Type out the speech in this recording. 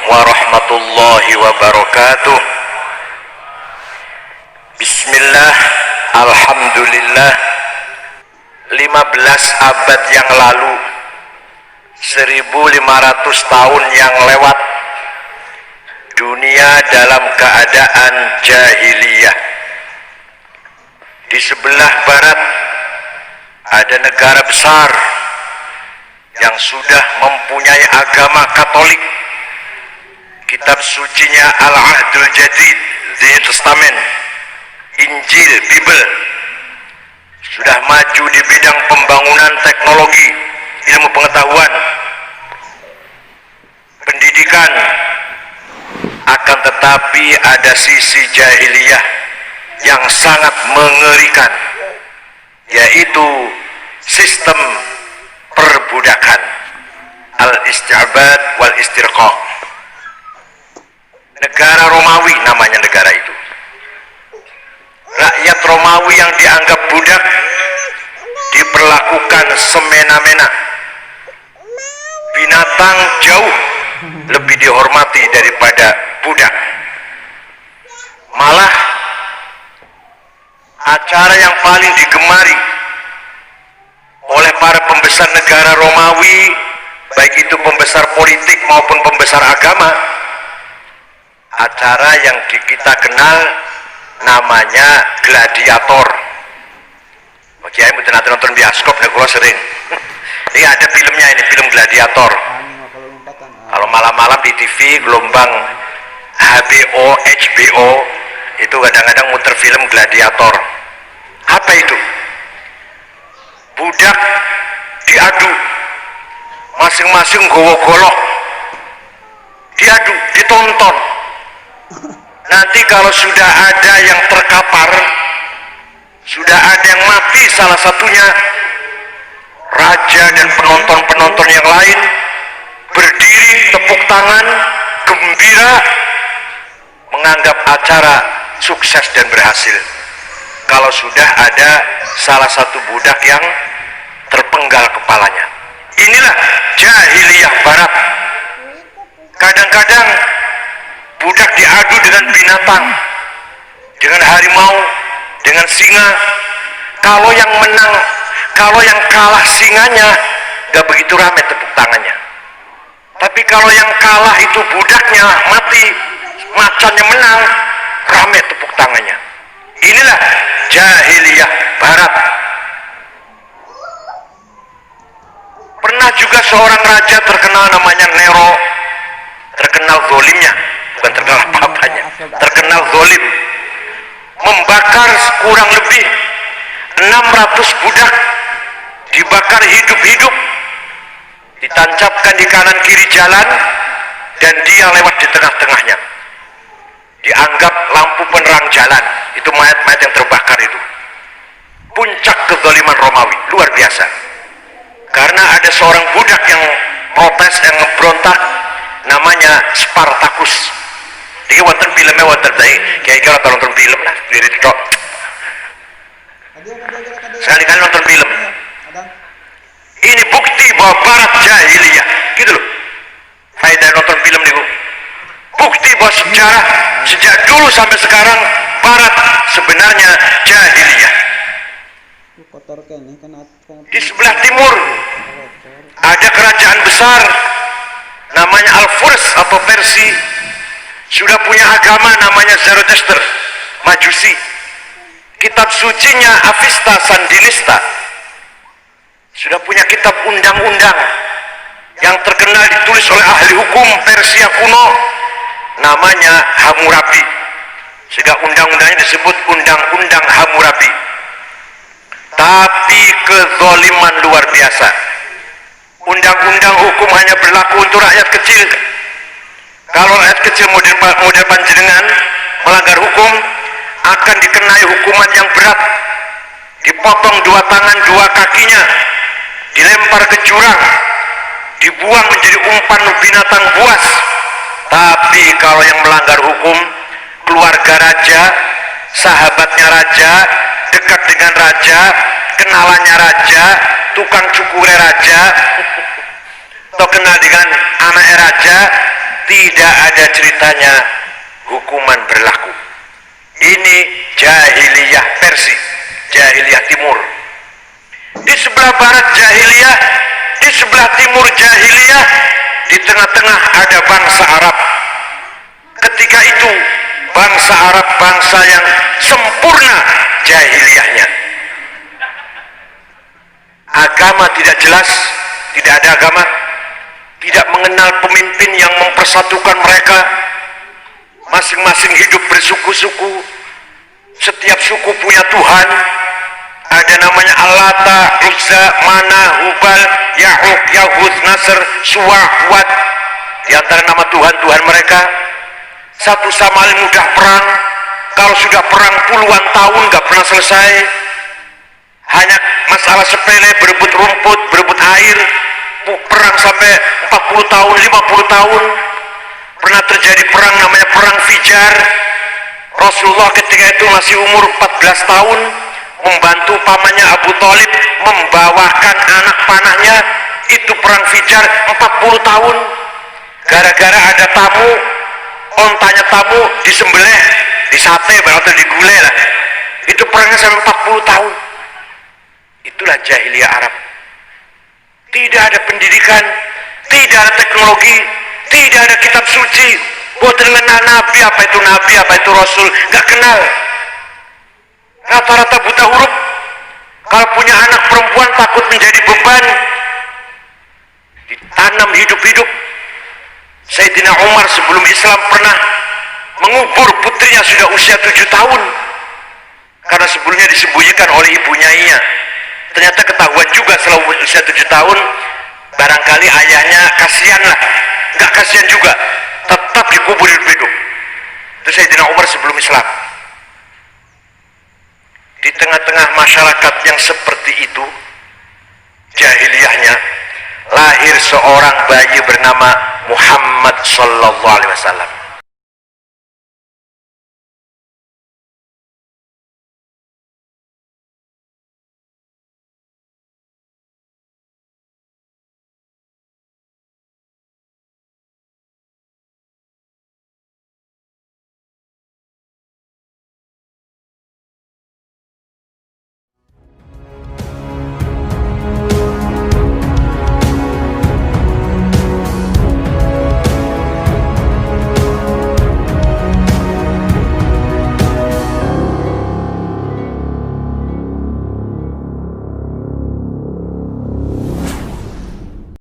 warahmatullahi wabarakatuh. Bismillah, alhamdulillah. 15 abad yang lalu, 1500 tahun yang lewat, dunia dalam keadaan jahiliyah. Di sebelah barat ada negara besar yang sudah mempunyai agama Katolik. Kitab sucinya Al-Ahdul Jadid, The Testament, Injil, Bible, sudah maju di bidang pembangunan teknologi, ilmu pengetahuan, pendidikan. Akan tetapi ada sisi jahiliyah yang sangat mengerikan, yaitu sistem perbudakan, al-isti'bad wal istirqaq. Negara Romawi namanya negara itu. Rakyat Romawi yang dianggap budak diperlakukan semena-mena. Binatang jauh lebih dihormati daripada budak. Malah acara yang paling digemari oleh para pembesar negara Romawi, baik itu pembesar politik maupun pembesar agama, acara yang kita kenal namanya gladiator. Kiai mungkin nanti nonton bioskop nih, kalau sering. Ini ada filmnya, ini film gladiator. Kalau malam-malam di TV gelombang HBO, HBO itu kadang-kadang muter film gladiator. Apa itu? Budak diadu, masing-masing gowo golok, diadu, ditonton. Nanti kalau sudah ada yang terkapar, sudah ada yang mati salah satunya, raja dan penonton-penonton yang lain berdiri, tepuk tangan, gembira, menganggap acara sukses dan berhasil. Kalau sudah ada salah satu budak yang terpenggal kepalanya. Inilah jahiliyah barat. Kadang-kadang budak diadu dengan binatang, dengan harimau, dengan singa. Kalau yang menang, kalau yang kalah singanya, gak begitu ramai tepuk tangannya. Tapi kalau yang kalah itu budaknya mati, macannya menang, ramai tepuk tangannya. Inilah jahiliyah barat. Pernah juga seorang raja terkenal namanya Nero, terkenal zolimnya, bukan terkenal apa-apanya, terkenal zolim, membakar kurang lebih 600 budak, dibakar hidup-hidup, ditancapkan di kanan kiri jalan, dan dia lewat di tengah-tengahnya. Dianggap lampu penerang jalan, itu mayat-mayat yang terbakar itu. Puncak kezaliman Romawi, luar biasa. Karena ada seorang budak yang protes, yang berontak, namanya Spartacus. Dia wonten filmnya, wonten baik, kira-kira nonton film lah, diri tok. Sekali-kali nonton film. Ini bukti bahwa barat jahiliyah, gitu loh. Faedah nonton film nih, Bu. Bukti bahwa sejarah sejak dulu sampai sekarang barat sebenarnya jahiliyah. Di sebelah timur ada kerajaan besar namanya Al-Furs atau Persia, sudah punya agama namanya Zoroaster, Majusi. Kitab sucinya Avesta Sandinista, sudah punya kitab undang-undang yang terkenal ditulis oleh ahli hukum Persia kuno namanya Hammurabi, sehingga undang-undangnya disebut Undang-Undang Hammurabi. Tapi kezaliman luar biasa. Undang-undang hukum hanya berlaku untuk rakyat kecil. Kalau rakyat kecil model panjenengan melanggar hukum, akan dikenai hukuman yang berat, dipotong 2 tangan 2 kakinya, dilempar ke jurang, dibuang menjadi umpan binatang buas. Tapi kalau yang melanggar hukum, keluarga raja, sahabatnya raja, dekat dengan raja, kenalannya raja, tukang cukurnya raja, atau kenal dengan anaknya raja, tidak ada ceritanya hukuman berlaku. Ini jahiliyah Persia, jahiliyah timur. Di sebelah barat jahiliyah, di sebelah timur jahiliyah, di tengah-tengah ada bangsa Arab. Ketika itu bangsa Arab bangsa yang sempurna jahiliyahnya. Agama tidak jelas, tidak ada agama, tidak mengenal pemimpin yang mempersatukan mereka. Masing-masing hidup bersuku-suku, setiap suku punya Tuhan. Ada namanya Allata, Uzza, Mana, Hubal, Ya'uq, Yahud, Nasr, Suwa', Wad. Di antara nama Tuhan-Tuhan mereka. Satu sama lain mudah perang. Kalau sudah perang puluhan tahun gak pernah selesai. Hanya masalah sepele, berebut rumput, berebut air. Perang sampai 40 tahun, 50 tahun. Pernah terjadi perang namanya perang Fijar. Rasulullah ketika itu masih umur 14 tahun, membantu pamannya Abu Thalib membawakan anak panahnya. Itu perang Fijar 40 tahun. Gara-gara ada tamu, ontanya tamu disembelih, disate atau digulai lah. Itu perangnya sampai 40 tahun. Itulah jahiliyah Arab. Tidak ada pendidikan, tidak ada teknologi, tidak ada kitab suci. Buat dengan nabi, apa itu rasul, nggak kenal. Rata-rata buta huruf. Kalau punya anak perempuan takut menjadi beban, ditanam hidup-hidup. Sayyidina Umar sebelum Islam pernah mengubur putrinya sudah usia 7 tahun karena sebelumnya disembunyikan oleh ibunya. Ternyata ketahuan juga setelah usia 7 tahun. Barangkali ayahnya kasihan lah, nggak kasihan juga, tetap dikubur hidup-hidup. Itu Sayyidina Umar sebelum Islam. Di tengah-tengah masyarakat yang seperti itu jahiliyahnya, lahir seorang bayi bernama Muhammad sallallahu alaihi wasallam.